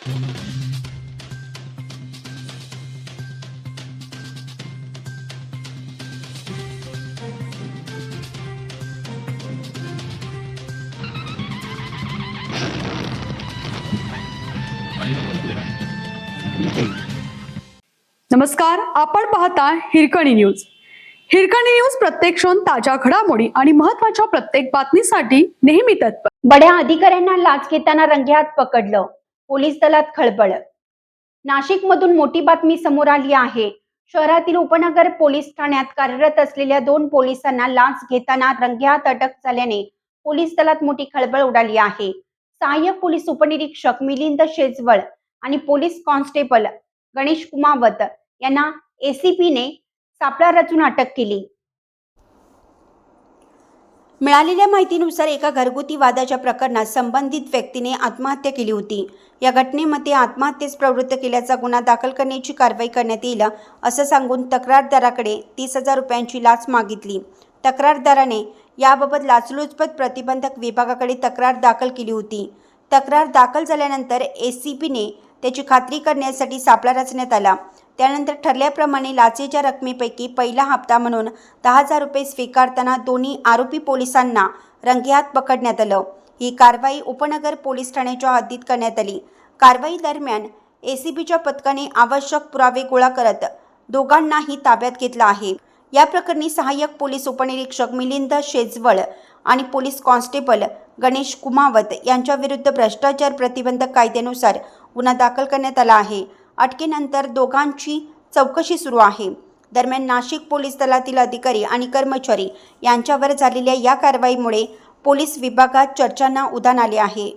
नमस्कार, आपण पाहता हिरकणी न्यूज. हिरकणी न्यूज प्रत्येक क्षण ताज्या घडामोडी आणि महत्त्वाच्या प्रत्येक बातमीसाठी नेहमी तत्पर. बड्या अधिकाऱ्यांना लाच घेताना रंगेहात पकडलं, पोलीस दलात खळबळ. नाशिक मधून मोठी बातमी समोर आली आहे. शहरातील उपनगर पोलीस ठाण्यात कार्यरत असलेल्या 2 पोलिसांना लाच घेताना रंगेहात अटक झाल्याने पोलीस दलात मोठी खळबळ उडाली आहे. सहाय्यक पोलीस उपनिरीक्षक मिलिंद शेजवळ आणि पोलीस कॉन्स्टेबल गणेश कुमावत यांना एसीपीने सापळा रचून अटक केली. मिळालेल्या माहितीनुसार एका घरगुती वादाच्या प्रकरणात संबंधित व्यक्तीने आत्महत्या केली होती. या घटनेमध्ये आत्महत्येस प्रवृत्त केल्याचा गुन्हा दाखल करण्याची कारवाई करण्यात येईल असं सांगून तक्रारदाराकडे 30,000 रुपयांची लाच मागितली. तक्रारदाराने याबाबत लाचलुचपत प्रतिबंधक विभागाकडे तक्रार दाखल केली होती. तक्रार दाखल झाल्यानंतर एसीपीने त्याची खात्री करण्यासाठी सापळा रचण्यात आला. त्यानंतर ठरल्याप्रमाणे लाचेच्या रकमेपैकी पहिला हप्ता म्हणून 10,000 रुपये स्वीकारताना दोन्ही आरोपी पोलिसांना रंगेहात पकडण्यात आलं. ही कारवाई उपनगर पोलीस ठाण्याच्या हद्दीत करण्यात आली. कारवाई दरम्यान एसीबीच्या पथकाने आवश्यक पुरावे गोळा करत दोघांनाही ताब्यात घेतलं आहे. या प्रकरणी सहाय्यक पोलीस उपनिरीक्षक मिलिंद शेजवळ आणि पोलीस कॉन्स्टेबल गणेश कुमावत यांच्या विरुद्ध भ्रष्टाचार प्रतिबंधक कायद्यानुसार गुन्हा दाखल करण्यात आला आहे. अटकेनंतर दोघांची चौकशी सुरू आहे. दरम्यान नाशिक पोलीस दलातील अधिकारी आणि कर्मचारी यांच्यावर झालेल्या या कारवाईमुळे पोलीस विभागात चर्चांना उधाण आले आहे.